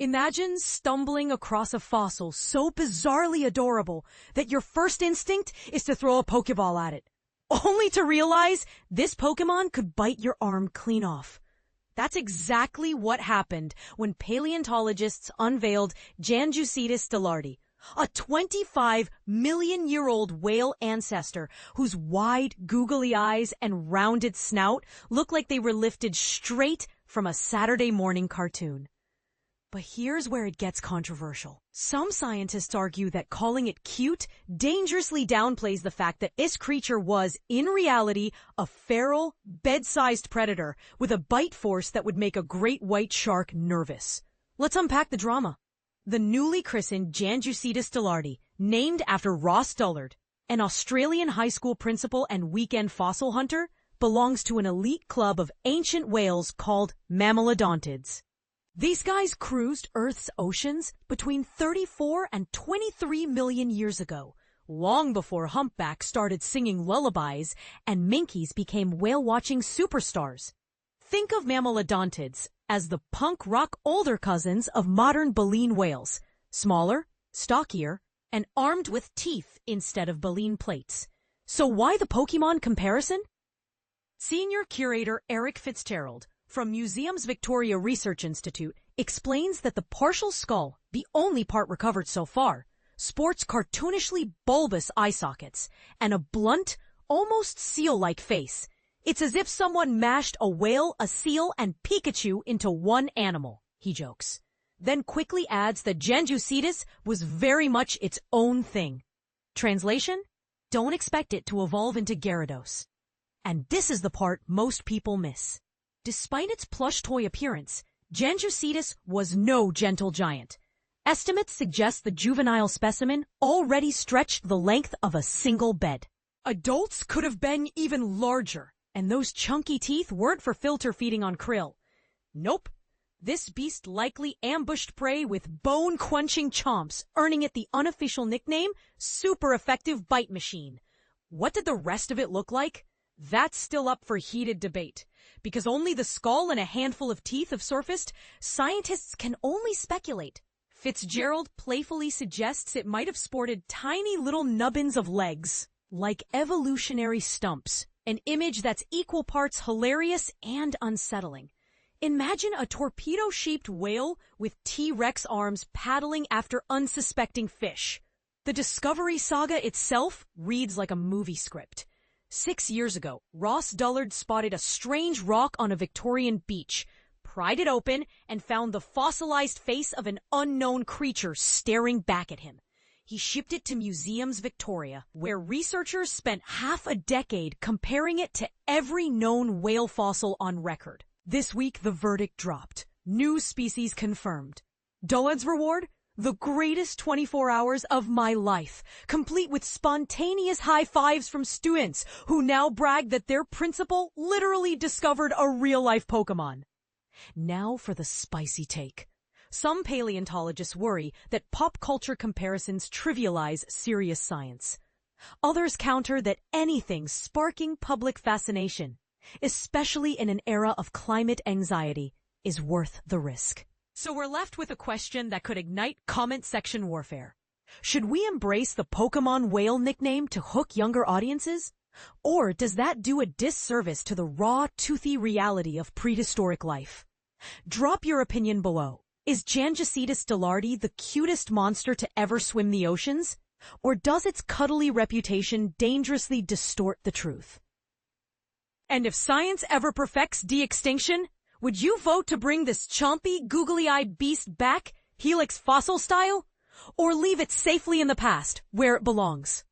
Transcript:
Imagine stumbling across a fossil so bizarrely adorable that your first instinct is to throw a Pokeball at it, only to realize this Pokemon could bite your arm clean off. That's exactly what happened when paleontologists unveiled Janjucetus Dullardi, a 25-million-year-old whale ancestor whose wide, googly eyes and rounded snout look like they were lifted straight from a Saturday morning cartoon. But here's where it gets controversial. Some scientists argue that calling it cute dangerously downplays the fact that this creature was, in reality, a feral, bed-sized predator with a bite force that would make a great white shark nervous. Let's unpack the drama. The newly christened Janjucetus Dullardi, named after Ross Dullard, an Australian high school principal and weekend fossil hunter, belongs to an elite club of ancient whales called mammalodontid. These guys cruised Earth's oceans between 34 and 23 million years ago, long before humpbacks started singing lullabies and minkies became whale-watching superstars. Think of mammalodontids as the punk rock older cousins of modern baleen whales, smaller, stockier, and armed with teeth instead of baleen plates. So why the Pokémon comparison? Senior curator Eric Fitzgerald from Museums Victoria Research Institute explains that the partial skull, the only part recovered so far, sports cartoonishly bulbous eye sockets and a blunt, almost seal-like face. It's as if someone mashed a whale, a seal, and Pikachu into one animal, he jokes. Then quickly adds that Janjucetus was very much its own thing. Translation? Don't expect it to evolve into Gyarados. And this is the part most people miss. Despite its plush toy appearance, Janjucetus was no gentle giant. Estimates suggest the juvenile specimen already stretched the length of a single bed. Adults could have been even larger, and those chunky teeth weren't for filter feeding on krill. Nope. This beast likely ambushed prey with bone-crunching chomps, earning it the unofficial nickname, Super Effective Bite Machine. What did the rest of it look like? That's still up for heated debate. Because only the skull and a handful of teeth have surfaced, scientists can only speculate. Fitzgerald playfully suggests it might have sported tiny little nubbins of legs, like evolutionary stumps, an image that's equal parts hilarious and unsettling. Imagine a torpedo-shaped whale with T-Rex arms paddling after unsuspecting fish. The Discovery Saga itself reads like a movie script. 6 years ago, Ross Dullard spotted a strange rock on a Victorian beach, pried it open, and found the fossilized face of an unknown creature staring back at him. He shipped it to Museums Victoria, where researchers spent half a decade comparing it to every known whale fossil on record. This week, the verdict dropped. New species confirmed. Dullard's reward? The greatest 24 hours of my life, complete with spontaneous high fives from students who now brag that their principal literally discovered a real-life Pokemon. Now for the spicy take. Some paleontologists worry that pop culture comparisons trivialize serious science. Others counter that anything sparking public fascination, especially in an era of climate anxiety, is worth the risk. So we're left with a question that could ignite comment section warfare. Should we embrace the Pokemon whale nickname to hook younger audiences? Or does that do a disservice to the raw, toothy reality of prehistoric life? Drop your opinion below. Is Janjucetus Dullardi the cutest monster to ever swim the oceans? Or does its cuddly reputation dangerously distort the truth? And if science ever perfects de-extinction, would you vote to bring this chompy, googly-eyed beast back, Helix fossil style? Or leave it safely in the past, where it belongs?